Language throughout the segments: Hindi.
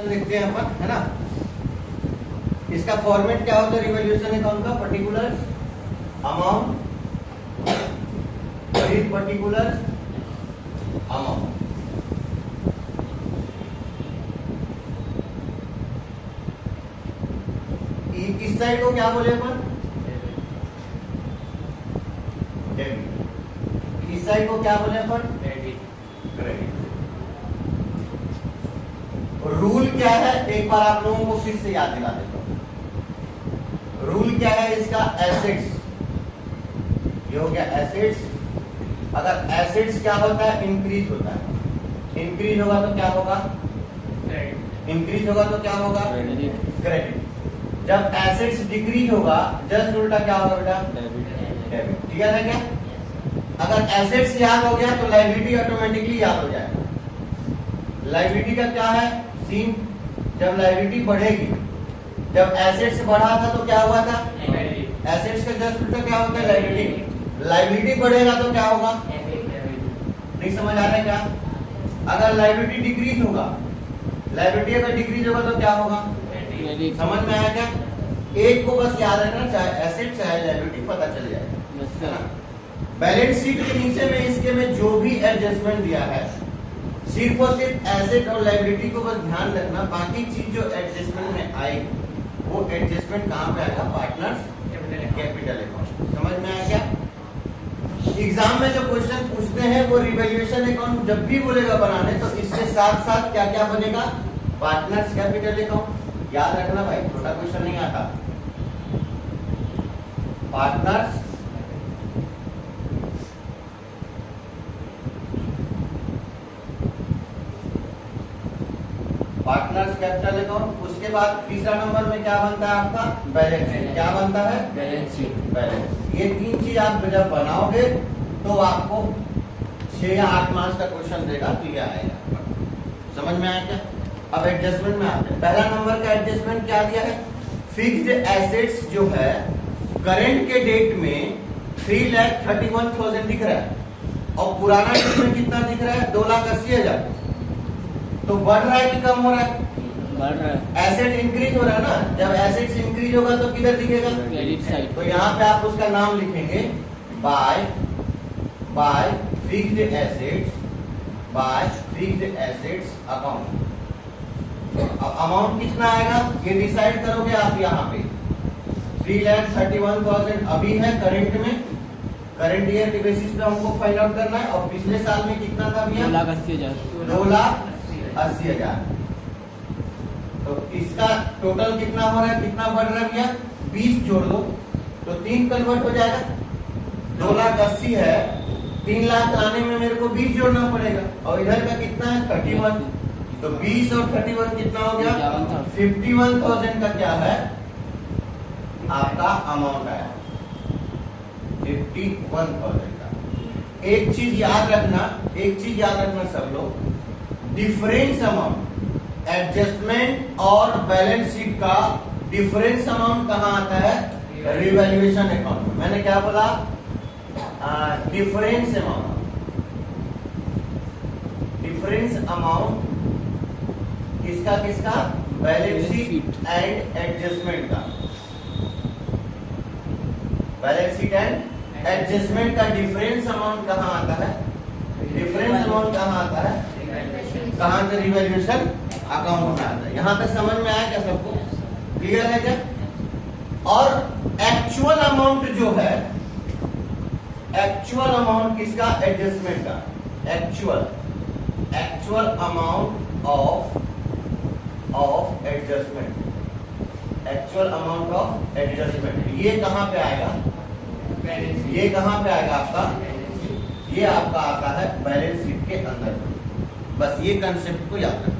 देखते हैं अपन, है ना। इसका फॉर्मेट क्या होता है रिवॉल्यूशन अकाउंट का? Particular amount with particular amount. इस साइड को क्या बोले अपन? डेबिट। इस साइड को क्या बोले अपन? क्रेडिट। रूल क्या है एक बार आप लोगों को फिर से याद दिला देता हूं। रूल क्या है इसका? एसेट्स, ये हो गया एसेट्स। अगर एसेट्स क्या होता है? इंक्रीज होता है। इंक्रीज होगा तो क्या होगा? इंक्रीज होगा तो क्या होगा? क्रेडिट। जब एसेट्स डिक्रीज होगा जस्ट उल्टा क्या होगा बेटा? डेबिट। क्लियर है क्या? अगर एसेट्स याद हो गया तो लायबिलिटी ऑटोमेटिकली याद हो जाएगा। लायबिलिटी का क्या है सीन? जब लायबिलिटी बढ़ेगी, जब एसेट्स बढ़ा था तो क्या हुआ था? एसेट्स का जस्ट उल्टा क्या होता है? लायबिलिटी। लायबिलिटी बढ़ेगा तो क्या होगा? नहीं समझ आ रहा है क्या? अगर लायबिलिटी डिक्रीज होगा, लायबिलिटी अगर डिक्रीज होगा तो क्या होगा? समझ में आया क्या? एक को बस याद रखना, चाहे एसेट चाहे लायबिलिटी पता चल जाएगा। बैलेंस शीट के नीचे में इसके में जो भी एडजस्टमेंट दिया है सिर्फ और सिर्फ एसेट और लायबिलिटी को बस ध्यान रखना। बाकी चीज जो एडजस्टमेंट में आएगी वो एडजस्टमेंट कहां पे आएगा? Partners capital account. समझ में आया क्या? एग्जाम में जो क्वेश्चन पूछते हैं वो रिवैल्यूएशन अकाउंट जब भी बोलेगा बनाने तो इसके साथ साथ क्या क्या बनेगा? Partners capital account. याद रखना भाई, छोटा क्वेश्चन नहीं आता। Partners capital account. उसके बाद तीसरा नंबर में क्या बनता है आपका? Balance sheet. क्या बनता है? Balance sheet. बैलेंस। ये तीन चीज आप जब बनाओगे तो आपको 6 या 8 मार्क्स का क्वेश्चन देगा तो ये आएगा। समझ में आया क्या? अब एडजस्टमेंट में आते हैं। पहला नंबर का एडजस्टमेंट क्या दिया है? फिक्स्ड एसेट्स जो है करंट के डेट में 3,31,000 दिख रहा है और पुराना डेट में कितना दिख रहा है? 2,80,000। तो बढ़ रहा है कि कम हो रहा है? बढ़ रहा है। एसेट इंक्रीज हो रहा है ना। जब एसेट्स इंक्रीज होगा तो किधर दिखेगा? Credit side. तो यहाँ पे आप उसका नाम लिखेंगे bye fixed assets, bye fixed assets account. अब अमाउंट कितना आएगा ये डिसाइड करोगे आप। यहाँ पे 3,31,000 अभी है करंट में, करंट ईयर के बेसिस पे हमको फाइंड आउट करना है। और पिछले साल में कितना था भैया? 2,80,000। 2,80,000। तो इसका टोटल कितना हो रहा है? कितना बढ़ रहा है भैया? 20 जोड़ दो तो 3 कन्वर्ट हो जाएगा। 2,80,000 है, 3 लाख लाने में मेरे को 20 जोड़ना पड़ेगा। और इधर का कितना है? 31। तो 20 और 31 कितना हो गया? 51,000 का क्या है आपका अमाउंट आया? 51,000 का। एक चीज याद रखना सब लोग, डिफरेंस अमाउंट एडजस्टमेंट और बैलेंस शीट का डिफरेंस अमाउंट कहां आता है? रिवैल्यूएशन अकाउंट में। मैंने क्या बोला? डिफरेंस अमाउंट किसका? बैलेंस शीट एंड एडजस्टमेंट का। बैलेंस शीट एंड एडजस्टमेंट का डिफरेंस अमाउंट कहां आता है? डिफरेंस अमाउंट कहां आता है? कहां से? रिवैल्यूएशन अकाउंट में आता है। यहां तक समझ में आया क्या सबको? क्लियर है क्या? और एक्चुअल अमाउंट जो है, एक्चुअल अमाउंट किसका? एडजस्टमेंट का। Actual amount of adjustment. Actual amount of adjustment ये कहां पे आएगा? ये कहां पे आएगा आपका? ये आपका आता है बैलेंस शीट के अंदर। बस ये कंसेप्ट को याद रखना।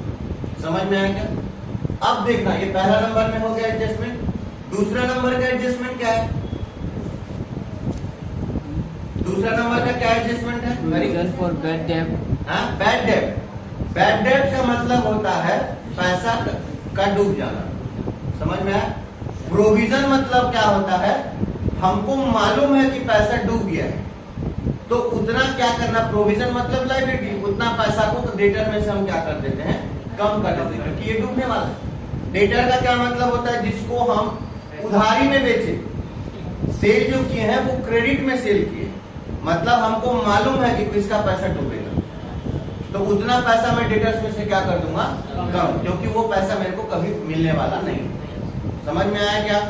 समझ में आया क्या? अब देखना, ये पहला नंबर में हो गया एडजस्टमेंट। दूसरा नंबर का एडजस्टमेंट क्या है? दूसरा नंबर का क्या एडजस्टमेंट है? प्रोविजन फॉर बैड डेब्ट। हाँ, बैड डेब्ट। बैड डेब्ट का मतलब होता है पैसा का डूब जाना। समझ में आया? प्रोविजन मतलब क्या होता है? हमको मालूम है कि पैसा डूब गया है तो उतना क्या करना? प्रोविजन मतलब लायबिलिटी, उतना पैसा को डेटर में से हम क्या कर देते हैं? कम कर देते हैं, क्योंकि ये डूबने वाला है। डेटर का क्या मतलब होता है? जिसको हम उधारी में बेचे, सेल जो किए हैं वो क्रेडिट में सेल किए, मतलब हमको मालूम है कि इसका पैसा डूबेगा, तो उतना पैसा मैं डेटर्स में से क्या कर दूंगा? कम, क्योंकि वो पैसा मेरे को कभी मिलने वाला नहीं। समझ में आया क्या?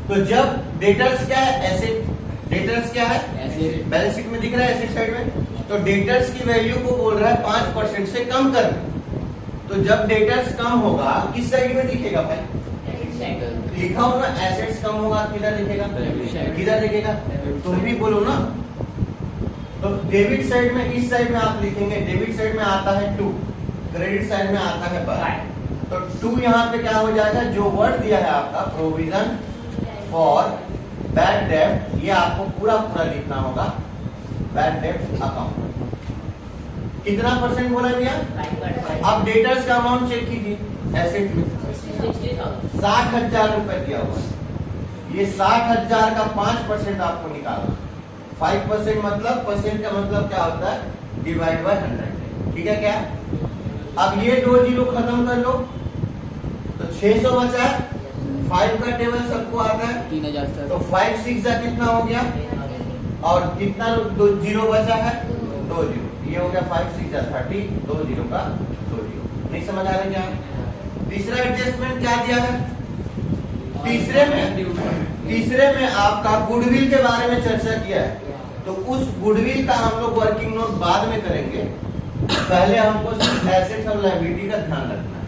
तो जब डेटर्स क्या है? एसेट। डेटर्स क्या है? एसेट। बैलेंस शीट में दिख रहा है एसेट साइड में, तो डेटर्स की वैल्यू को बोल रहा है 5% से कम कर। तो जब डेटर्स कम होगा किस साइड में दिखेगा भाई? लिखा हो ना, एसेट्स कम होगा किधर दिखेगा? किधर दिखेगा? तुम भी बोलो ना। तो डेबिट साइड में, इस साइड में आप लिखेंगे, डेबिट साइड में आता है 2, क्रेडिट साइड में आता है 12। तो 2 यहाँ पे क्या हो जाएगा? जो वर्ड दिया है आपका प्रोविजन फॉर बैड डेब्ट, ये आपको पूरा पूरा लिखना होगा। बैड डेब्ट अकाउंट कितना परसेंट बोला भैया? अब डेटर्स का अमाउंट चेक कीजिए। एसेट में 60,000 रुपए दिया हुआ है, ये 60,000 का 5% आपको निकालना। 5% मतलब, परसेंट का मतलब क्या होता है? Divide by 100। ठीक है क्या? अब ये 2 जीरो खत्म कर लो, तो 600 बचा है। 5 का टेबल सबको आता है, 3000। तो 5 6 जा कितना हो गया? और कितना 2 जीरो बचा है? 2 जीरो। ये हो गया 5 6 जा 30, 2 जीरो का 2 जीरो। नहीं समझ आ रहा है क्या? तीसरा एडजस्टमेंट क्या दिया है? तीसरे में आपका गुडविल के बारे में चर्चा किया है, तो उस गुडविल का हम लोग वर्किंग नोट बाद में करेंगे। पहले हमको सिर्फ एसेट्स और लायबिलिटी का ध्यान रखना है।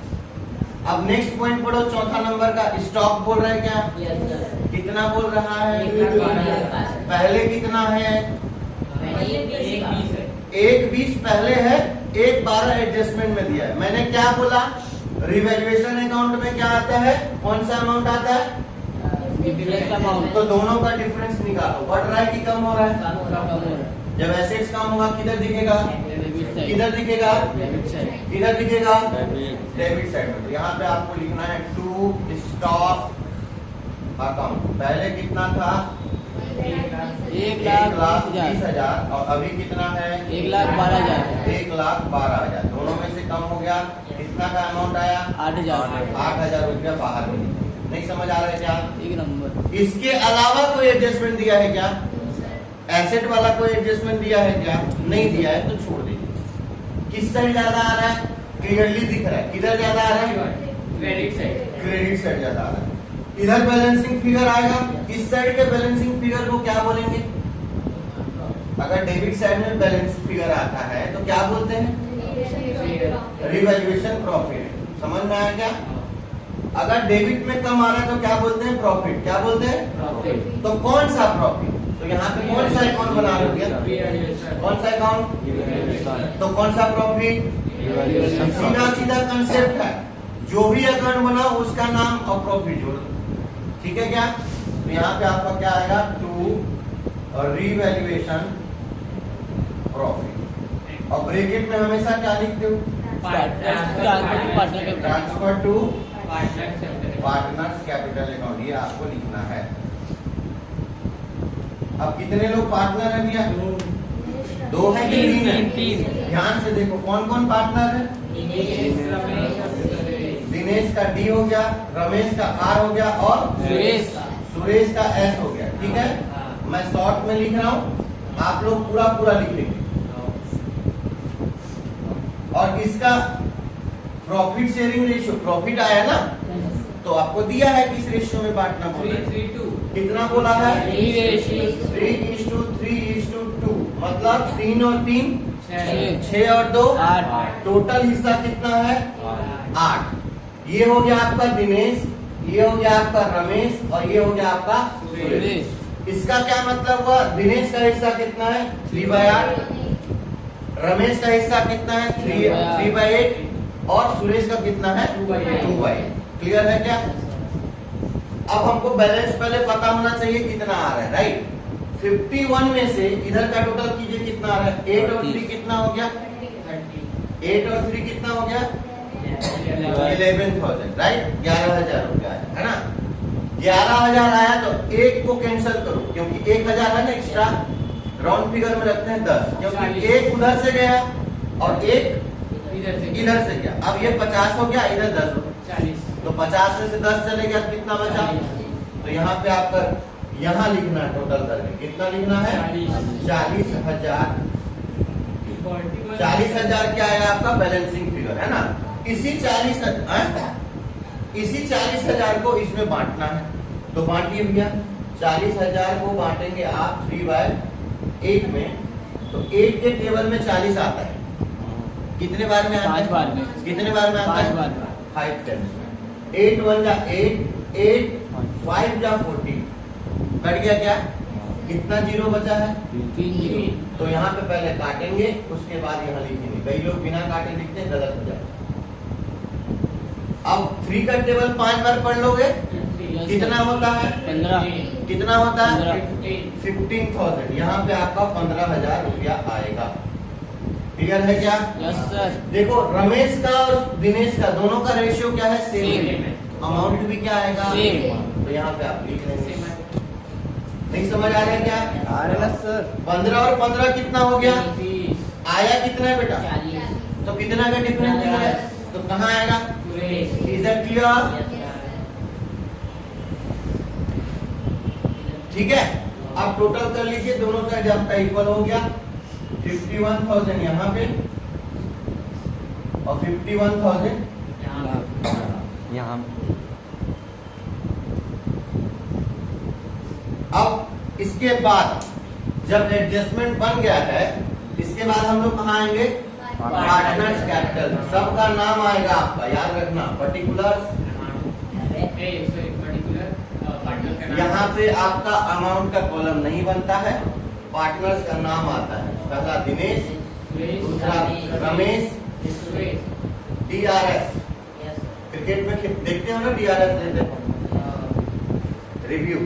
अब नेक्स्ट पॉइंट पढ़ो, चौथा नंबर का। स्टॉक बोल रहा है क्या? कितना बोल रहा है? पहले कितना है? 1.20 पहले है, 1.12 एडजस्टमेंट में दिया है। मैंने क्या बोला? रिवैल्यूएशन अकाउंट में क्या आता है? कौन सा अमाउंट आता है? Difference amount. तो दोनों का डिफरेंस निकालो, बढ़ रहा है कि कम हो रहा है? जब एसेट्स कम होगा किधर दिखेगा? किधर दिखेगा? किधर दिखेगा? डेबिट साइड में। तो यहाँ पे आपको लिखना है टू स्टॉक अकाउंट। पहले कितना था? 1,20,000 और अभी कितना है? 1,12,000। 1,12,000। दोनों में से कम हो गया, कितना का अमाउंट आया? 8,000 रुपया बाहर में। नहीं समझ आ रहा है क्या? एक नंबर। इसके अलावा कोई एडजस्टमेंट दिया है क्या? एसेट वाला कोई एडजस्टमेंट दिया है क्या? नहीं दिया है, तो छोड़ दीजिए। किस साइड ज्यादा आ रहा है? क्लियरली दिख रहा है। किधर ज्यादा आ रहा है? Credit side. क्रेडिट साइड ज्यादा आ रहा है। इधर बैलेंसिंग फिगर आएगा, इस साइड के बैलेंसिंग फिगर को क्या बोलेंगे? अगर डेबिट साइड में बैलेंस फिगर आता है तो क्या बोलते हैं? Revaluation profit. समझ में आया क्या? अगर डेबिट में कम आ रहा है तो क्या बोलते हैं? प्रॉफिट। क्या बोलते हैं? प्रॉफिट। तो कौन सा प्रॉफिट? तो यहाँ पे कौन सा अकाउंट बना रहे हो? कौन सा अकाउंट? तो कौन सा प्रॉफिट? सीधा सीधा कंसेप्ट है, जो भी अकाउंट बनाओ उसका नाम और प्रॉफिट जोड़ो। ठीक है क्या? तो यहाँ पे आपका क्या आएगा? To revaluation profit. और ब्रैकेट में हमेशा क्या लिखते हो? Transfer to partners capital account. ये आपको लिखना है। अब कितने लोग पार्टनर है भैया? 2 है कि 3 है? 3। ध्यान से देखो कौन कौन पार्टनर है? दिनेश का डी हो गया, रमेश का आर हो गया और सुरेश का एस हो गया। ठीक है, मैं शॉर्ट में लिख रहा हूँ, आप लोग पूरा पूरा लिखेंगे। और इसका प्रॉफिट शेयरिंग रेशियो, प्रॉफिट आया ना, तो आपको दिया है किस रेशियो में बांटना बोला है? 3:2। कितना बोला है? 3:3। 3:2। मतलब 3 और 3 6 और 2 8। टोटल हिस्सा कितना है? 8। ये हो गया आपका दिनेश, ये हो गया आपका रमेश और ये हो गया आपका सुरेश। इसका क्या मतलब हुआ? दिनेश का हिस्सा कितना है? 3/8। रमेश का हिस्सा कितना है? 3/8 और सुरेश का कितना है? 2/8। क्लियर है क्या? अब हमको बैलेंस पहले पता होना चाहिए कितना आ रहा है, राइट? 51 में से इधर का टोटल कीजिए कितना आ रहा है? 8 और 3 कितना हो गया? 8 और 3 कितना हो गया? 11,000, राइट? 11,000 रुपया है ना? 11,000 आया तो एक को कैंसिल करो, क्योंकि 1,000 है ना एक्स्ट्रा, राउंड फिगर में रखते हैं 10, क्योंकि एक उधर से गया और एक इधर से गया। अब ये 50 हो गया, इधर 10 हो गया, 40 तो 50 में से 10 चले गया, कितना बचा? तो यहाँ पे आपका यहाँ लिखना है टोटल करके, कितना लिखना है? 40,000। 40,000 क्या है आपका बैलेंसिंग फिगर, है ना? इसी 40,000 को इसमें बांटना है, तो बांटिए भैया। 40,000 को बांटेंगे आप 3/8 में, तो 8 के टेबल में 40 आता है। कितने बार में आता है? 5 बार में। कितने बार में आता 5 है? बार में। 5 टाइम्स में। 8 1 जा 8, 8 5 जा 14, कट गया क्या? कितना जीरो बचा है? 3 0। तो यहाँ पे पहले काटेंगे, उसके बाद यहाँ लिखेंगे। कई लोग बिना काटे लिखते हैं, गलत हो जाए। अब 3 का टेबल 5 बार पढ़ लोगे, कितना होता है? 15। कितना होता है? 15। 15,000। यहाँ पे आपका 15,000 रुपया आएगा। क्लियर है क्या? Yes sir. देखो रमेश का और दिनेश का दोनों का रेशियो क्या है? सेम। सेम। अमाउंट भी क्या आएगा? सेम। तो यहाँ पे आप लिख लेंगे। नहीं समझ आ रहा है क्या? आ रहा है सर। 15 और 15 कितना हो गया? 30। आया कितना है बेटा? 40। तो कितना का डिफरेंस है? तो कहाँ आएगा? Is that clear? ठीक है, आप टोटल कर लीजिए, दोनों साइड आपका इक्वल हो गया। 51,000 यहाँ पे और 51,000 यहाँ अब इसके बाद जब एडजस्टमेंट बन गया है, इसके बाद हम लोग कहाँ आएंगे? Partners capital. सबका नाम आएगा आपका, याद रखना। पर्टिकुलर्स, यहाँ पे आपका अमाउंट का कॉलम नहीं बनता है, पार्टनर्स का नाम आता है। पहला दिनेश, दूसरा रमेश, DRS। क्रिकेट में देखते हो ना, DRS लेते हो, रिव्यू।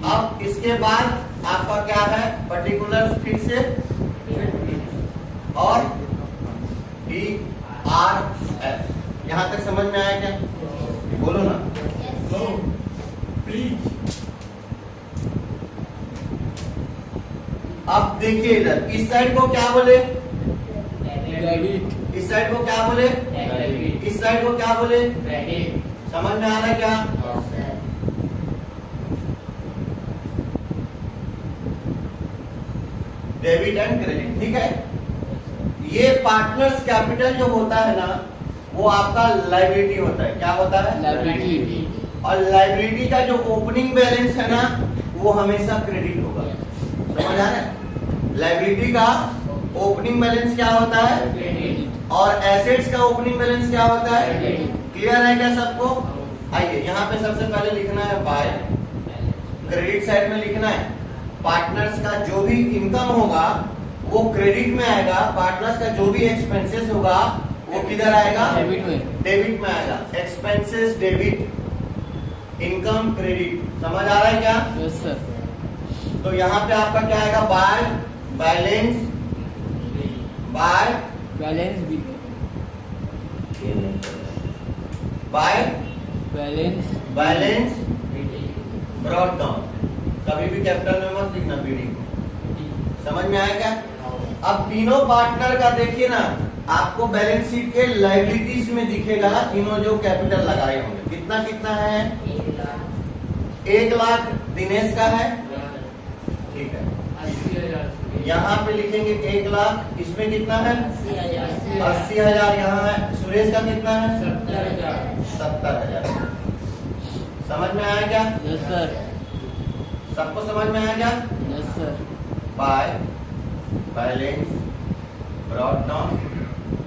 अब इसके बाद आपका क्या है? पर्टिकुलर्स फिर से और DRS। यहाँ तक समझ में आया क्या? बोलो ना। अब देखिए इधर, इस साइड को क्या बोले? डेबिट। इस साइड को क्या बोले? इस साइड को क्या बोले? समझ में आ रहा है क्या? डेबिट एंड क्रेडिट, ठीक है। ये पार्टनर्स कैपिटल जो होता है ना, वो आपका लायबिलिटी होता है। क्या होता है? लायबिलिटी। और लायबिलिटी का जो ओपनिंग बैलेंस है ना, वो हमेशा क्रेडिट होगा। समझ आ रहा है? लायबिलिटी का ओपनिंग बैलेंस क्या होता है और एसेट्स का ओपनिंग बैलेंस क्या होता है? क्लियर है क्या सबको? आइए यहाँ पे सबसे पहले लिखना है बाय, क्रेडिट साइड में लिखना है पार्टनर्स का जो भी इनकम होगा वो क्रेडिट में आएगा, पार्टनर्स का जो भी एक्सपेंसेस होगा वो किधर आएगा? डेबिट में। डेबिट में आएगा। Expenses debit, income credit. समझ आ रहा है क्या? Yes sir. तो यहाँ पे आपका क्या आएगा? बाय बैलेंस, बाय बैलेंस भी। By balance. Balance brought down. कभी भी कैपिटल में मत लिखना, बीडी। समझ में आया क्या? अब तीनों पार्टनर का देखिए ना, आपको बैलेंस शीट के लायबिलिटीज में दिखेगा तीनों जो कैपिटल लगाए होंगे। कितना कितना है? 1 लाख दिनेश का है, ठीक है। यहाँ पे लिखेंगे 1 लाख, इसमें कितना है? 80,000 यहाँ है। सुरेश का कितना है? 70,000। समझ में आया क्या? Yes sir. सबको समझ में आया क्या? Yes sir. By balance brought down,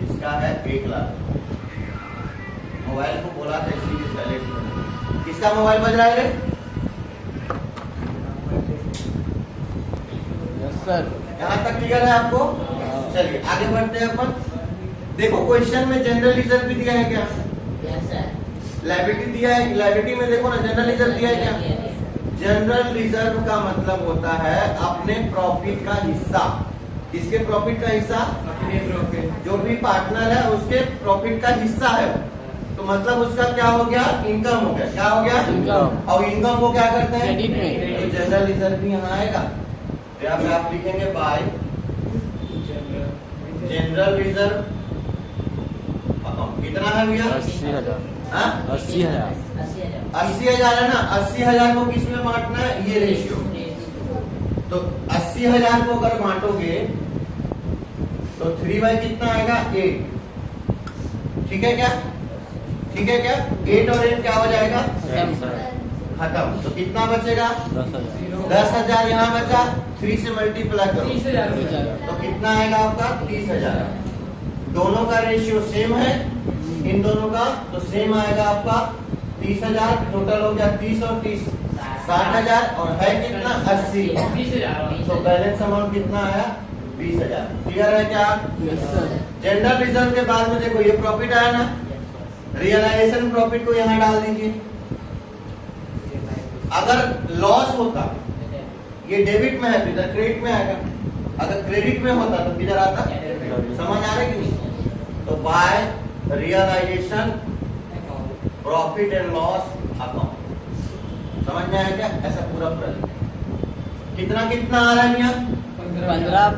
इसका है 1 लाख। मोबाइल को बोला था इसीलिए साइलेंट। किसका मोबाइल बज रहा है रे? Yes sir. यहाँ तक क्लियर है आपको? चलिए आगे बढ़ते हैं अपन। देखो क्वेश्चन में जनरल रिजर्व भी दिया है क्या? लायबिलिटी दिया है, लायबिलिटी में देखो ना जनरल रिजर्व दिया है क्या? जनरल रिजर्व का मतलब होता है अपने प्रॉफिट का हिस्सा। किसके प्रॉफिट का हिस्सा? अपने प्रॉफिट। जो भी पार्टनर है उसके प्रॉफिट का हिस्सा है, तो मतलब उसका क्या हो गया? इनकम हो गया। क्या हो गया? इनकम। और इनकम को क्या करते हैं? क्रेडिट में। तो जनरल रिजर्व भी यहाँ आएगा। तो यहाँ पे आप लिखेंगे बाय जनरल रिजर्व कितना है भैया? 80,000 हाँ? 80,000 80,000 है ना। 80,000 को किस में बांटना है? ये रेशियो। तो 80,000 को अगर बांटोगे तो 3 बाई कितना आएगा? 8। ठीक है क्या? ठीक है क्या? 8 और 8 क्या हो जाएगा? खत्म। तो कितना बचेगा? 10,000 10,000 यहाँ बचा। 3 से मल्टीप्लाई करो 30,000 तो कितना आएगा आपका? 30,000। दोनों का रेशियो सेम है, इन दोनों का तो सेम आएगा आपका 30,000। टोटल हो गया 30 और 30 60,000 और है कितना? 80। तो बैलेंस अमाउंट कितना आया? 20,000। क्लियर है क्या? Yes sir. जनरल रिजर्व के बाद में देखो ये प्रॉफिट आया ना, रियलाइजेशन प्रॉफिट को यहाँ डाल दीजिए। अगर लॉस होता, ये डेबिट में है तो इधर क्रेडिट में आएगा, अगर क्रेडिट में होता तो किधर आता? समझ आ रहा है कि नहीं? तो by realisation profit and loss account, समझ में आया क्या? ऐसा पूरा कितना कितना आ रहा है भैया?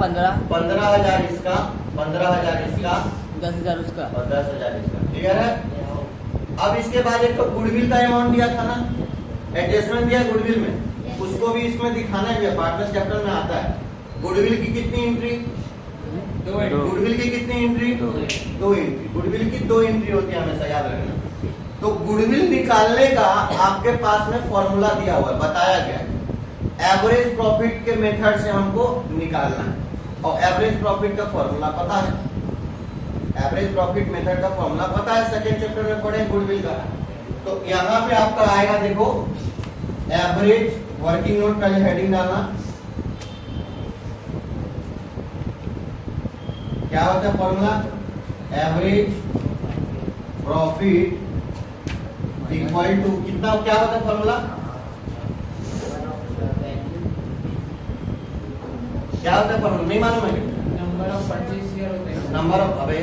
15,000 इसका, 15,000 इसका 10,000 उसका और 10,000 इसका। क्लियर है? अब इसके बाद एक तो गुडविल का अमाउंट दिया था ना, एडजस्टमेंट दिया गुडविल में, उसको भी इसमें दिखाना है भैया। पार्टनर्स कैपिटल में आता है। गुडविल की कितनी एंट्री? गुडविल की कितनी एंट्री? 2 एंट्री। गुडविल की 2 एंट्री होती है, हमेशा याद रखना। तो गुडविल निकालने का आपके पास में फॉर्मूला दिया हुआ है, बताया गया है। एवरेज प्रॉफिट के मेथड से हमको निकालना है और एवरेज प्रॉफिट का फॉर्मूला पता है। एवरेज प्रॉफिट मेथड का फॉर्मूला पता है, सेकंड चैप्टर में पढ़े गुडविल का। तो यहाँ पे आपका आएगा, देखो एवरेज वर्किंग नोट, पहले हेडिंग डालना। क्या होता है formula? Average profit equal to कितना, क्या होता है फॉर्मूला? क्या होता है फॉर्मूला? नहीं मालूम है? नंबर ऑफ परचेज ईयर होते हैं। नंबर ऑफ, अबे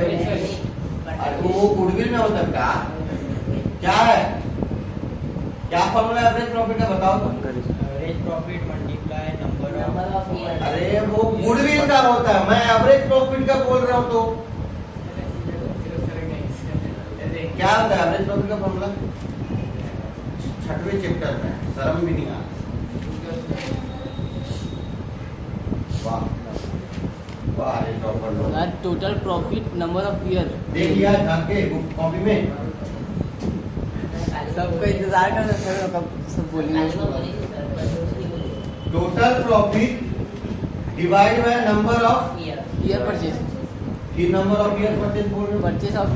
वो गुडविल में होता है क्या? क्या है? क्या फॉर्मूला एवरेज प्रॉफिट का बताओ तो। Average profit multiply number of अरे वो गुडविल का होता है, मैं एवरेज प्रॉफिट का बोल रहा हूँ। तो क्या होता है एवरेज प्रॉफिट का फॉर्मूला? 6वें चैप्टर में, शर्म भी नहीं आ। वाह वाह, ये टॉपर लोग। Total profit number of year. देख लिया ढंग के बुक कॉपी में? सबका इंतजार कर रहे हैं, कब सब बोलेंगे। Total profit divide by number of year purchase, की नंबर ऑफ ईयर परचेज बोल रहे हो? Purchase of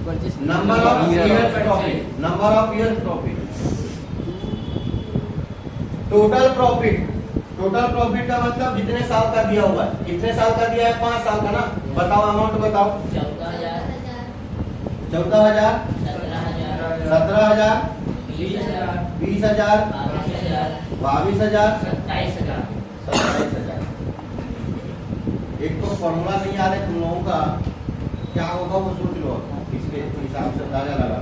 purchase number of year profit, number of year profit. Total profit, total profit का मतलब जितने साल का दिया हुआ है। कितने साल का दिया है? 5 साल का ना। बताओ अमाउंट बताओ। 14,000, 17,000, 20,000, 22,000, 27,000। एक तो फॉर्मूला नहीं याद है तुम लोगों का, क्या होगा वो सोच लो, इसके हिसाब से अंदाजा लगा।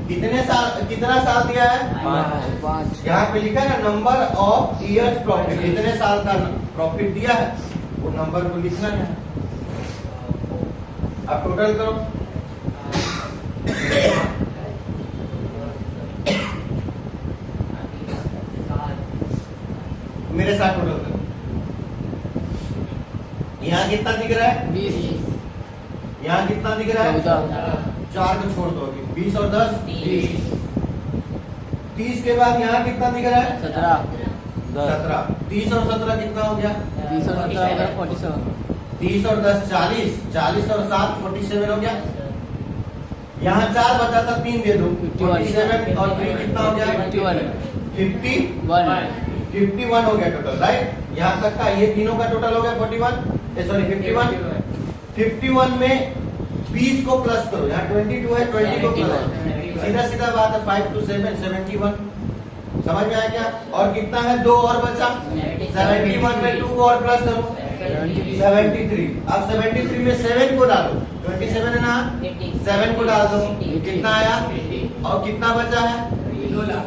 कितने साल, कितना साल दिया है? 5। यहाँ पे लिखा है ना नंबर ऑफ ईयर्स प्रॉफिट, कितने साल का प्रॉफिट दिया है वो नंबर को लिखना है। अब टोटल करो। मेरे साथ टोटल करो। यहाँ कितना दिख रहा है? 20। यहाँ कितना दिख रहा है? 14। 4 को छोड़ दो, 20 और 10 30। 30 के बाद यहाँ कितना दिख रहा है? 17। 17। 30 और 17 कितना हो गया? 20 और 17 हो गया 47। 30 और 10 40, 40 और 7 47 हो गया। यहाँ 4 बचा था, 3 दे दो। 47 और 3 कितना हो गया? 51। 51 हो गया टोटल, राइट? यहाँ तक का ये तीनों का टोटल हो गया 41, सॉरी 51। 51 में 20 को प्लस करो, यहाँ 22 है, 20 को प्लस, सीधा सीधा बात है। 5 to 7 71। समझ में आया क्या? और कितना है? 2 और बचा। 71 में 2 को और प्लस करो, 73। अब 73 में 7 को डालो, 27 है ना, 7 को डाल दो, कितना आया? और कितना बचा है?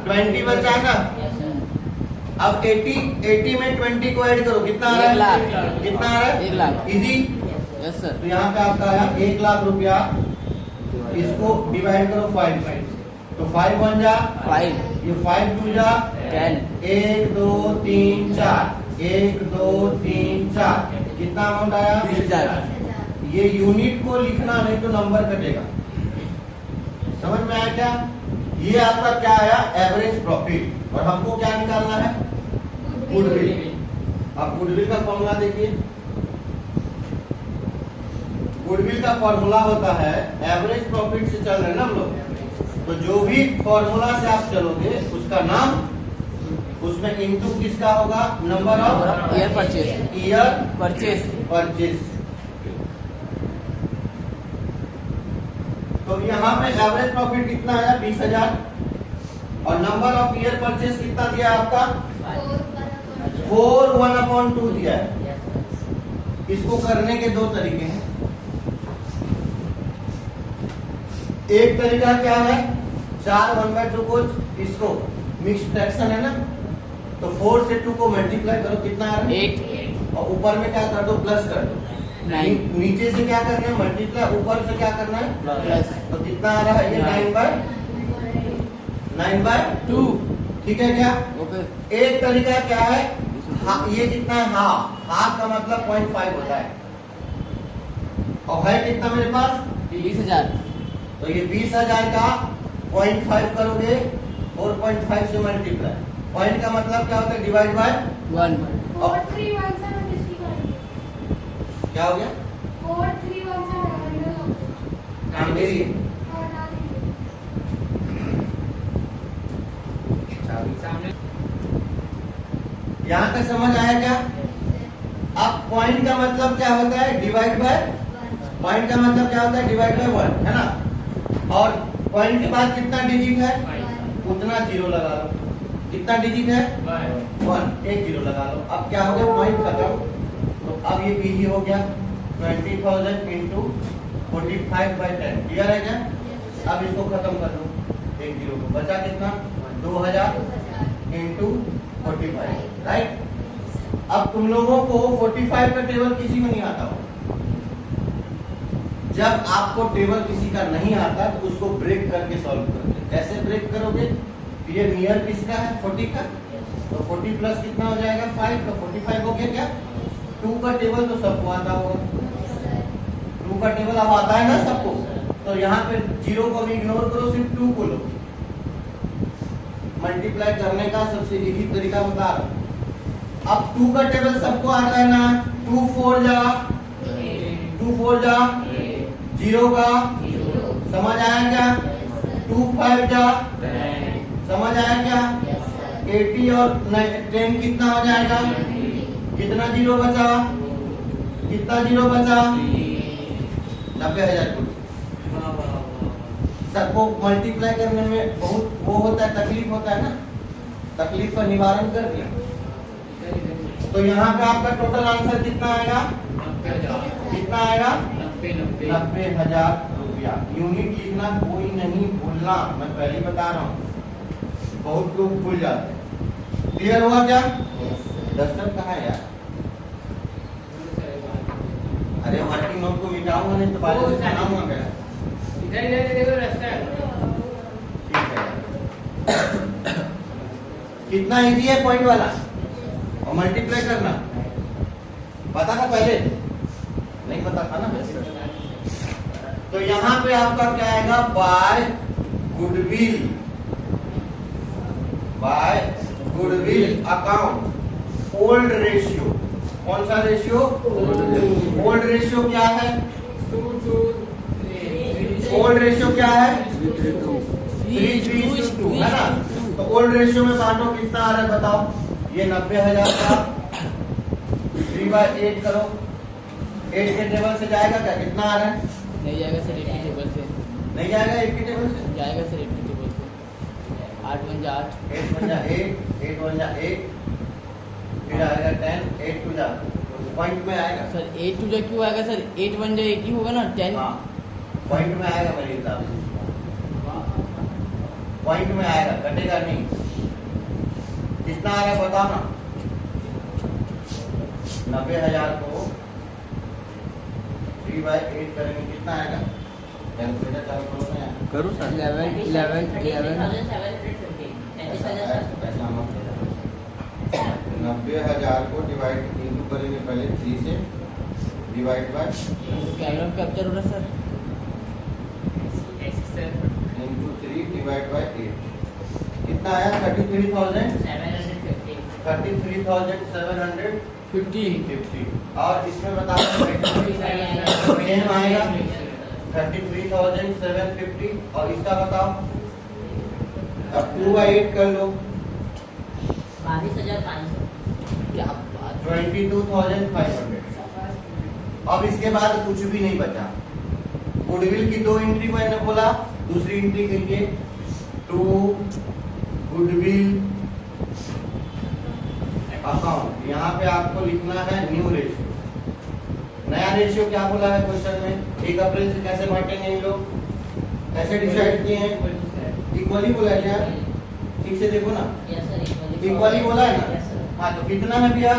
20 बचा है ना। अब 80 में 20 को ऐड करो, कितना आ रहा है? 1 लाख। कितना आ रहा है? 1 लाख। इजी। Yes sir. तो यहाँ पे आपका आया 1 लाख रुपया इसको डिवाइड करो 5 से, तो 5 1 जा 5 ये 5 2 जा 10 1 2 3 4 1 2 3 4 कितना अमाउंट आया 20,000। ये यूनिट को लिखना नहीं तो नंबर कटेगा। समझ में आया क्या? ये आपका क्या आया एवरेज प्रॉफिट और हमको क्या निकालना है गुडविल। अब गुडविल का फॉर्मूला देखिए। गुडविल का फॉर्मूला होता है एवरेज प्रॉफिट से चल रहे हैं ना हम लोग, तो जो भी फॉर्मूला से आप चलोगे उसका नाम उसमें इनटू किसका होगा number of year purchase year purchase purchase. तो यहाँ पे एवरेज प्रॉफिट कितना आया 20,000 और नंबर ऑफ ईयर परचेज कितना दिया आपका 4 1/2 दिया है। इसको करने के दो तरीके हैं। एक तरीका क्या है 4 1/2 को इसको मिक्स फ्रैक्शन है ना, तो 4 से 2 को मल्टीप्लाई करो कितना आ रहा है 8 और ऊपर में क्या कर दो प्लस कर दो। 9 नीचे से क्या करना है मल्टीप्लाई, ऊपर से क्या करना है प्लस तो कितना आ रहा है ये 9/2। ठीक है क्या? ओके एक तरीका क्या है ये कितना है हाफ का मतलब 0.5 होता है और है कितना मेरे पास 20,000 तो ये 20,000 का 0.5 करोगे 4.5 से मल्टीप्लाई। पॉइंट का मतलब क्या होता है डिवाइड बाय 1 क्या हो गया काम मेरी है। यहाँ तक समझ आया क्या? अब पॉइंट का मतलब क्या होता है डिवाइड बाय, पॉइंट का मतलब क्या होता है डिवाइड बाय 1 है ना, और पॉइंट के बाद कितना डिजिट है उतना जीरो लगा लो। कितना डिजिट है 1 एक जीरो लगा लो। अब क्या हो गया पॉइंट खत्म। तो अब ये पीजी हो गया 20,000 इंटू 45/10 क्लियर है क्या? अब इसको खत्म कर दो एक जीरो को, बचा कितना 2,000 इंटू 45 राइट। अब तुम लोगों को 45 का टेबल किसी को नहीं आता हो। जब आपको टेबल किसी का नहीं आता तो उसको ब्रेक करके सॉल्व करते। कैसे ब्रेक करोगे? ये नियर किसका है 40 का, तो 40 प्लस कितना हो जाएगा 5, तो 45 हो गया क्या? 2 का टेबल तो सबको आता होगा, 2 का टेबल अब आता है ना सबको, तो यहाँ पे जीरो को भी इग्नोर करो, सिर्फ 2 को लो। मल्टीप्लाई करने का सबसे इजी तरीका बता रहा हूं। अब 2 का टेबल सबको आता है ना, 2 4 जा 2 4 जा 0 का समझ आया क्या? 2 5 जा समझ आया क्या? 80 और 10 कितना हो जाएगा? कितना जीरो बचा? कितना जीरो बचा? 90,000 को सबको मल्टीप्लाई करने में बहुत वो होता है, तकलीफ होता है ना, तकलीफ का निवारण कर दिया। तो यहाँ पे आपका टोटल आंसर कितना आएगा? कितना आएगा 90,000 रुपया। यूनिट लिखना कोई नहीं भूलना, मैं पहले बता रहा हूँ, बहुत लोग भूल जाते हैं। क्लियर हुआ क्या? डस्टर कहाँ है यार? अरे वर्किंग नोट को मिटाऊंगा नहीं तो पहले से बनाऊंगा क्या? ठीक है। कितना इजी है पॉइंट वाला और मल्टीप्लाई करना पता था पहले? नहीं पता था ना। तो यहाँ पे आपका क्या आएगा by goodwill account old ratio. कौन सा रेशियो? ओल्ड रेशियो क्या है? ओल्ड रेशियो क्या है 3:2 है ना। तो ओल्ड रेशियो में बांटो कितना आ रहा है बताओ। ये 90,000 का 3/8 करो, 8 के टेबल से जाएगा क्या? कितना आ रहा है? नहीं जाएगा सर 8 के टेबल से, नहीं जाएगा 8 के टेबल से, जाएगा सर 8 के टेबल से। 8 1 जा 8 8 1 जा 8 8 1 जा 8 फिर आएगा 10 8 2 जा पॉइंट में आएगा सर 8 2 जा क्यों आएगा सर? 8 1 जा 8 ही होगा ना 10। हाँ पॉइंट में आएगा मेरे हिसाब से, पॉइंट में आएगा कटेगा नहीं। कितना आ रहा है बताओ ना। 90,000 को 3/8 करेंगे कितना आएगा? कैलकुलेटर चालू करो ना यार। करूँ सर 11 11 11 पैसा हम 90,000 को डिवाइड इंटू करेंगे पहले 3 से डिवाइड बाय कैमरा कैप्चर हो रहा सर इंटू 3 डिवाइड बाय 8 कितना आया 33,750 और इसमें बता सेम आएगा 33,750 और इसका बताओ अब 2/8 कर लो 22,500 क्या बात 22,500 अब इसके बाद कुछ भी नहीं बचा गुडविल की 2 एंट्री मैंने बोला दूसरी एंट्री के लिए टू गुडविल अकाउंट यहाँ पे आपको लिखना है न्यू रेशियो नया रेशियो क्या बोला है क्वेश्चन में 1 अप्रैल से कैसे बांटेंगे ये लोग कैसे डिसाइड किए हैं इक्वली बोला है यार ठीक से देखो ना इक्वली बोला है ना हाँ तो कितना है भैया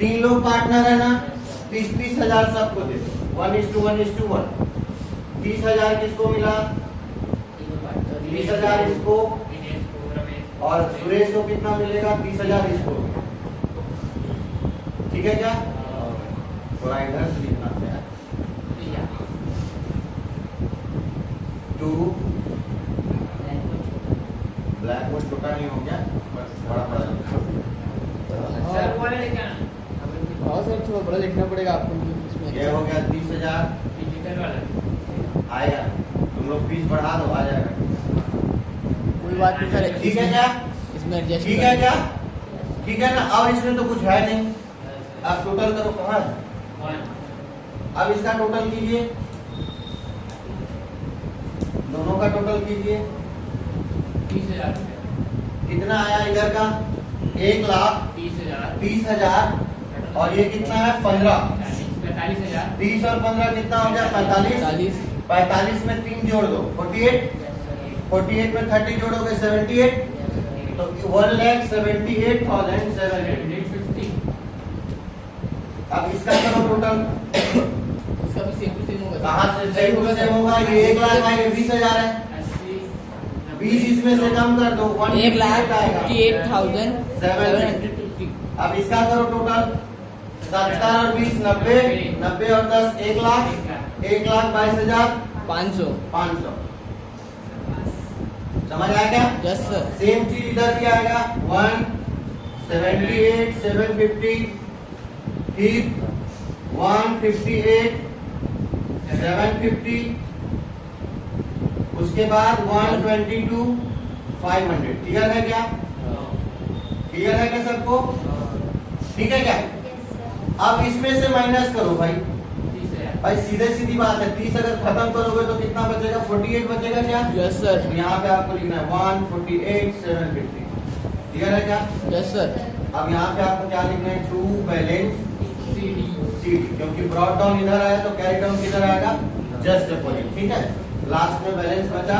3 लोग पार्टनर है ना 30,000 सबको दे 1:1:1 30,000 किसको मिला 30,000 इसको और सुरेश को कितना मिलेगा 30,000 इसको ठीक है क्या थोड़ा इधर से लिखना है 2 ब्लैक बोर्ड छोटा नहीं हो गया बस बड़ा बड़ा हाँ सर थोड़ा बड़ा लिखना पड़ेगा आपको इसमें ये हो गया 30,000 आएगा तुम लोग फीस बढ़ा दो आ जाएगा कोई बात नहीं सर ठीक है क्या इसमें एडजस्ट ठीक है क्या ठीक है ना अब इसमें तो कुछ है नहीं अब टोटल करो कहाँ है अब इसका टोटल कीजिए दोनों का टोटल कीजिए 30,000 कितना आया इधर का 1,30,000 और ये कितना है 15 30 और 15 कितना हो गया 45 45 में 3 जोड़ दो 48 में 30 जोड़ोगे 78 तो 1,78,750 अब इसका करो टोटल इसका भी सेम टू सेम होगा कहाँ से सेम होगा ये 1,00,000 आएगा 20,000 है 20 इसमें से कम कर दो 1,58,750 अब इसका करो टोटल 70 और 20 90 90 और 10 1,22,500 समझ आया क्या यस सर सेम चीज इधर भी आएगा 178,750 फिर 158,750 उसके बाद 122,500 क्लियर है क्या क्लियर है क्या सबको ठीक है क्या अब इसमें से माइनस करो भाई सीधे सीधी बात है 30 अगर खत्म करोगे तो कितना बचेगा 48 बचेगा क्या यस सर तो यहाँ पे आपको लिखना है 148,750 क्लियर है क्या यस सर अब यहाँ पे आपको क्या लिखना है ट्रू बैलेंस CD क्योंकि ब्रॉड डाउन इधर आया तो कैरी डाउन किधर आएगा जस्ट अपोजिट ठीक है लास्ट में बैलेंस बचा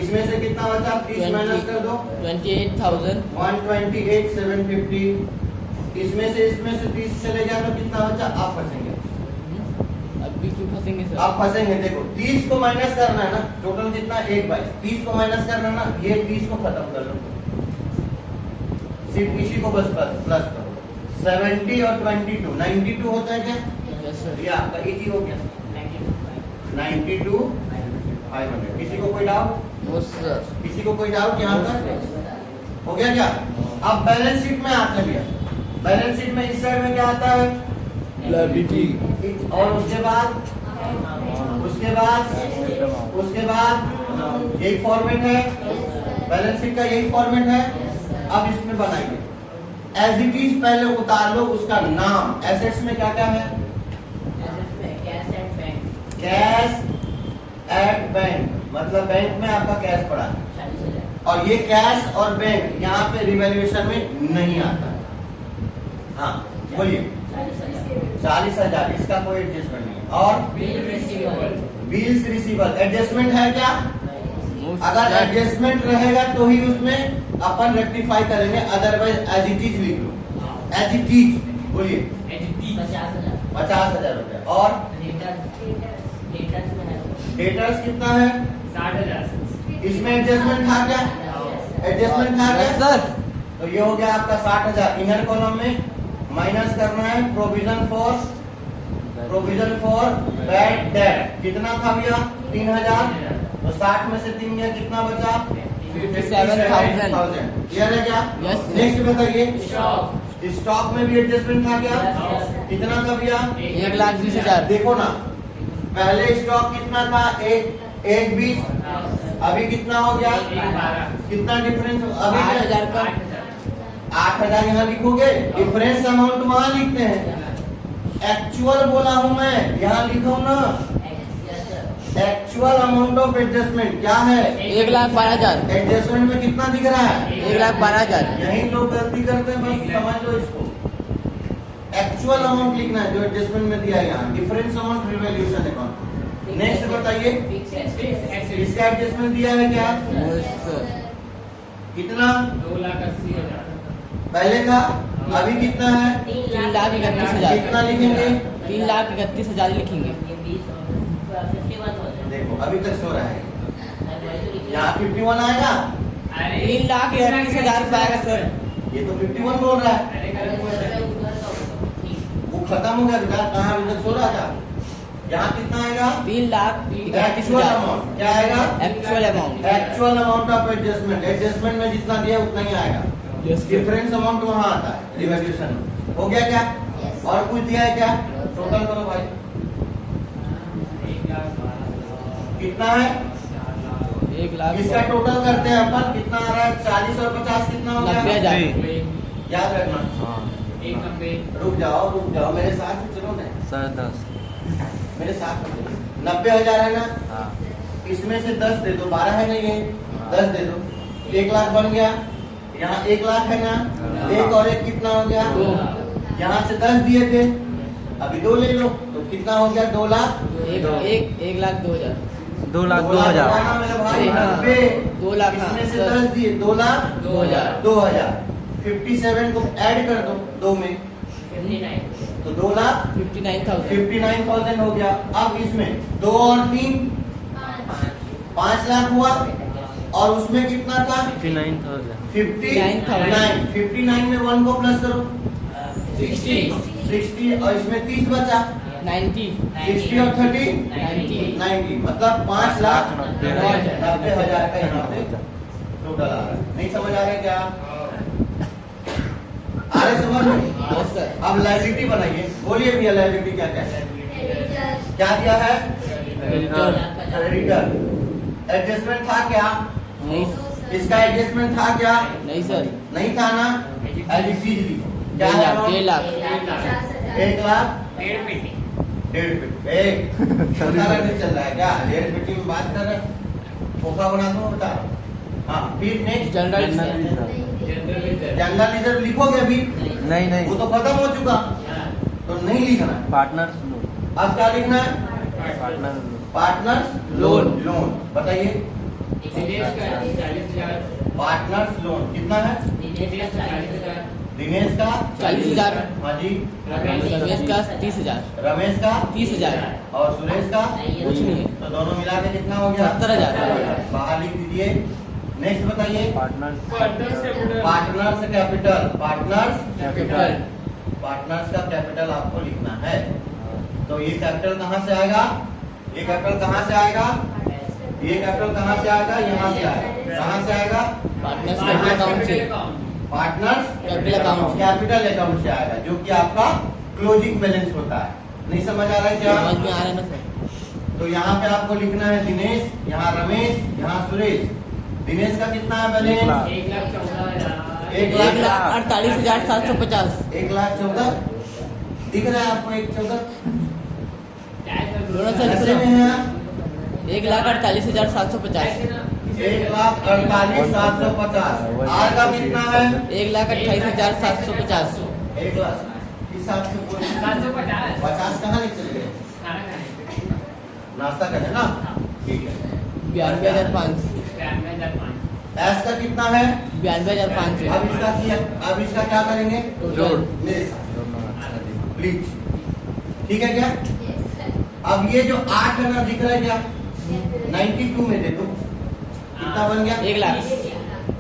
इसमें से कितना बचा 30 माइनस कर दो 128,750 इसमें से 30 चले गया तो कितना बचा आप फंसेंगे अभी क्यों फंसेंगे सर आप फंसेंगे देखो 30 को माइनस करना है ना टोटल कितना 1/22 30 को माइनस करना ना ये 30 को खत्म कर लो सिर्फ इसी को बस प्लस करो 70 और 22 92 होता है क्या यस सर ये आपका इजी हो गया 92,500 किसी को कोई डाउट नो सर किसी को कोई डाउट यहाँ पर हो गया क्या अब बैलेंस शीट में आते हैं भैया बैलेंस शीट में इस साइड में क्या आता है लायबिलिटी और उसके बाद यही फॉर्मेट है बैलेंस शीट का यही फॉर्मेट है अब इसमें बनाइए एज इट इज पहले उतार लो उसका नाम एसेट्स में क्या क्या है कैश एट बैंक मतलब बैंक में आपका कैश पड़ा है और ये कैश और बैंक यहाँ पे रिवैल्यूएशन में नहीं आता हाँ बोलिए 40,000 इसका कोई एडजस्टमेंट नहीं है और बिल्स रिसीवेबल एडजस्टमेंट है क्या अगर एडजस्टमेंट रहेगा तो ही उसमें अपन रेक्टिफाई करेंगे अदरवाइज एज इट इज लिख लो एज इट इज बोलिए 50,000 रुपए और डेटर्स कितना है? 60,000। इसमें एडजस्टमेंट था क्या? एडजस्टमेंट था क्या? सर तो ये हो गया आपका 60,000। इनर कॉलम में माइनस करना है प्रोविजन फॉर बैड डेट। कितना था भैया? 3,000। तो 60 में से 3 गया, कितना बचा? 57,000। क्लियर है क्या? Yes, sir. नेक्स्ट बताइए, स्टॉक स्टॉक में भी एडजस्टमेंट था क्या? कितना था भैया? 1,20,000। देखो ना, पहले स्टॉक कितना था? एक 20। अभी कितना हो गया? 12। कितना डिफरेंस? अभी 8,000 का 8,000 यहाँ लिखोगे, डिफरेंस अमाउंट वहां लिखते हैं। एक्चुअल बोला हूं मैं, यहाँ लिखो ना। एक्चुअल अमाउंट ऑफ एडजस्टमेंट क्या है? 1,12,000। एडजस्टमेंट में कितना दिख रहा है? 1,12,000। यही लोग गलती करते हैं, बस समझ लो इसको। एक्चुअल अमाउंट लिखना है जो एडजस्टमेंट में दिया है यहाँ। Difference amount revaluation account. Next बताइए, इसका एडजस्टमेंट दिया है क्या? Yes, sir. कितना? 2,80,000। पहले का अभी कितना है? 3,31,000। कितना लिखेंगे? 3,31,000 लिखेंगे। देखो अभी तक सो रहा है। यहाँ 51 आएगा। 3,31,000 रुपए आएगा सर। ये तो 51 बोल रहा है। अरे कल वो खत्म हो गया बेटा, कहाँ अभी तक सो रहा था। यहाँ कितना आएगा? 3,31,000 एक्चुअल अमाउंट क्या आएगा? Actual amount. Actual amount of adjustment. Adjustment में जितना दिया उतना ही आएगा। डिफरेंस अमाउंट वहाँ आता है रिवैल्यूएशन में। हो गया क्या? और कुछ दिया है क्या? टोटल करो भाई, कितना है? 1,00,000। इसका टोटल करते हैं अपन। कितना आ रहा है? 40 और 50 कितना हो गया? 90,000। याद रखना। एक 90। रुक जाओ मेरे साथ चलो ना, सर 10। मेरे साथ में चलो। 90,000 है ना? हाँ। इसमें से 10 दे दो, 12 है ना ये? 10 दे दो, 1,00,000 बन गया। यहाँ 1,00,000 है ना? हाँ। एक और एक कितना हो गया? 2। यहाँ से 10 दिए थे, अभी 2 ले लो तो कितना हो गया? 2,00,000। 1,02,000। 2,02,000 बनाना मेरे भाई। हाँ। 90 2 लाख। इसमें से सर। 10 दिए, 2,00,000। 2,000। 57 को ऐड कर दो 2 में 59। तो 2,00,000 59,000। 59,000 हो गया। अब इसमें 2 और 3 5,00,000 हुआ, और उसमें कितना था? 59,000। 59। 59 में 1 को प्लस करो, 60। और इसमें 30 बचा। 90। 60 और 30 90, मतलब 5,90,000 का यहाँ पे टोटल आ रहा है। नहीं समझ आ रहा है क्या? आ रहे समझ में? Yes, sir. अब लायबिलिटी बनाइए। बोलिए भैया, लायबिलिटी क्या क्या है? क्या दिया है? क्रेडिटर। एडजस्टमेंट था क्या? नहीं। इसका एडजस्टमेंट था क्या? नहीं सर। नहीं था ना? एज इट इज लिखो। क्या है? 1,00,000। 1,00,000। 1.5 पेटी। 1.5 पेटी छोटा करके चल रहा है क्या? 1.5 पेटी में बात कर रहे हैं? खोखा बना दो, बता रहा हूँ। हाँ, फिर नेक्स्ट जनरल जनरल रिजर्व लिखोगे अभी? नहीं वो तो खत्म हो चुका, तो नहीं लिखना है। पार्टनर्स अब क्या लिखना है? Partners loan. लोन बताइए। दिनेश का 40,000। पार्टनर्स लोन कितना है? दिनेश का 40,000। दिनेश का 40,000। हाँ जी। रमेश का 30,000। रमेश का 30,000। और सुरेश का कुछ नहीं है। तो दोनों मिला के कितना हो गया? 70,000। बाहर लिख दीजिए। नेक्स्ट बताइए। Partners capital. Partners capital. Partners capital. Partners का कैपिटल आपको लिखना है। तो ये कैपिटल कहाँ से आएगा? ये कैपिटल कहाँ से आएगा? ये कैपिटल कहाँ से आएगा? यहाँ से आएगा। कहाँ से आएगा? पार्टनर्स कैपिटल अकाउंट से। Partners capital account. Capital account से आएगा, जो कि आपका क्लोजिंग बैलेंस होता है। नहीं समझ आ रहा है क्या? समझ में आ रहा है ना सर? तो यहाँ पे आपको लिखना है दिनेश, यहाँ रमेश, यहाँ सुरेश। दिनेश का कितना है बैलेंस? 1,14,000। 1,48,750। 1,14,000 दिख रहा है आपको? 1,14,000 दोनों से ऐसे में है। 1,48,750। 1,48,750। आर का कितना है? 1,28,750। 1,00,000 इस हिसाब से कोई 750। 50 कहाँ लिख चले गए? खाना खाने। नाश्ता करने ना? ठीक है। 92,500। 92,500। एस का कितना है? 92,500। अब इसका क्या करेंगे? जोड़। मेरे साथ प्लीज। ठीक है क्या? अब ये जो 8 है ना, दिख रहा है क्या? 92 में दे दो, कितना बन गया? 1 लाख।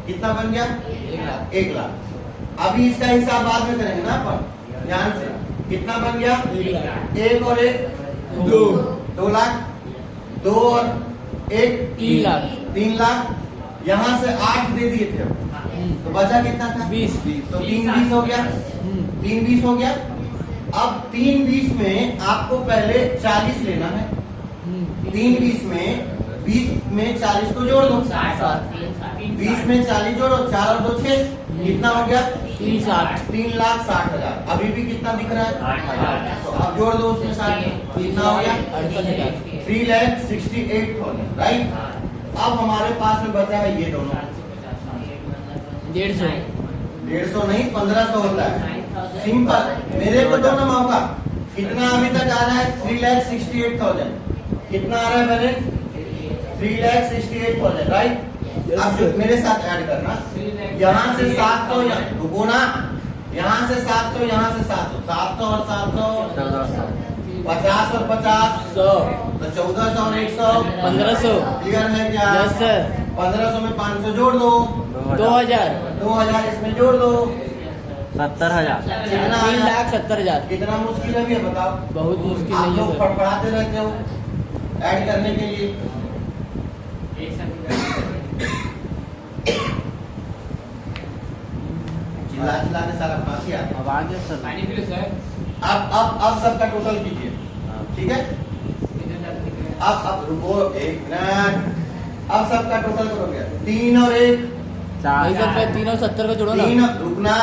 कितना बन गया? 1 लाख। 1 लाख। अभी इसका हिसाब बाद में करेंगे ना अपन, ध्यान से। कितना बन गया? 1 लाख। 1 और 1 2 2 लाख, 2 और 1 3 लाख। 3 लाख। यहाँ से 8 दे दिए थे, तो बचा कितना था? 20। तो 3 20 हो गया, 3 20 हो गया। अब 3 20 में आपको पहले 40 लेना है। 3 20 में 40 को जोड़ दो, 20 में 40 जोड़ो, 4 और 2 6, कितना हो गया? 3,60,000। अभी भी कितना दिख रहा है? तो अब जोड़ दो उसमें 60, कितना हो गया? 68,000। 3,68,000, राइट। अब हमारे पास में बचा है ये दोनों, 150। 150 नहीं 1500 होता है, सिंपल। मेरे को दो ना मौका। कितना अभी तक आ रहा है? 3,68,000। कितना आ रहा है बैलेंस? 3,68,000, राइट। अब जो मेरे साथ ऐड करना, यहाँ से 700, रुको ना, यहाँ से 700, यहाँ से 700, 700 और 700 50 और 50 100। तो 1400 और 100 1500। क्लियर है क्या? Yes sir. 1500 में 500 जोड़ दो, 2000। 2000 इसमें जोड़ दो, 70,000। कितना आया? 3,70,000। कितना मुश्किल है भैया बताओ? बहुत मुश्किल आप नहीं लोग है सर। फड़फड़ाते रहते हो ऐड करने के लिए। चिल्ला चिल्ला के सारा फांसी आता है। अब आगे सर। अब सबका टोटल कीजिए, ठीक है। अब रुको एक मिनट, अब सबका टोटल करोगे 3 और 1 नहीं सर, पहले 3 और 70 को जोड़ो ना। 3, रुकना,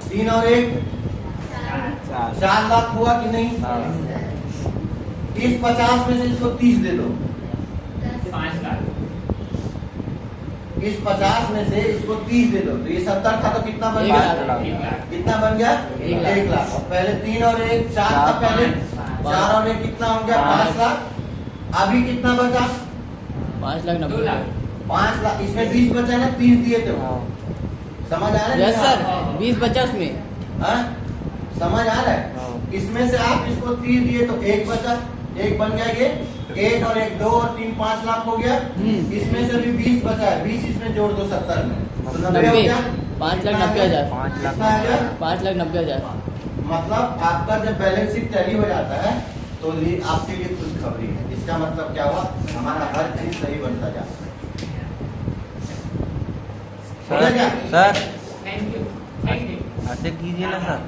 3 और 1 4 लाख हुआ कि नहीं? इस 50 में से इसको 30 दे दो, 5 लाख। इस 50 में से इसको 30 दे दो, तो ये 70 था, तो कितना बन गया? 1 लाख। कितना बन गया? 1 लाख। और पहले 3 और 1 4 था, पहले 4 और 1 कितना हो गया? 5 लाख। अभी कितना बचा? 5,90,000। 5 लाख। इसमें 20 बचा ना, 30 दिए थे, समझ आ रहा है? यस सर, 20 बचा उसमें। हाँ? समझ आ रहा है? इसमें से आप इसको 30 दिए तो 1 बचा, 1 बन गया ये, 1 और 1 2 और 3 5 लाख हो गया। इसमें से भी 20 बचा है, 20 इसमें जोड़ दो 70 में, तो 90 हो गया। 5,90,000। 5,90,000। मतलब आपका जब बैलेंस शीट टैली हो जाता है तो ये आपके लिए खुशखबरी है। इसका मतलब क्या हुआ? हमारा हर चीज सही बनता जाता है। सर क्या? Sir thank you. ऐसे कीजिए ना सर।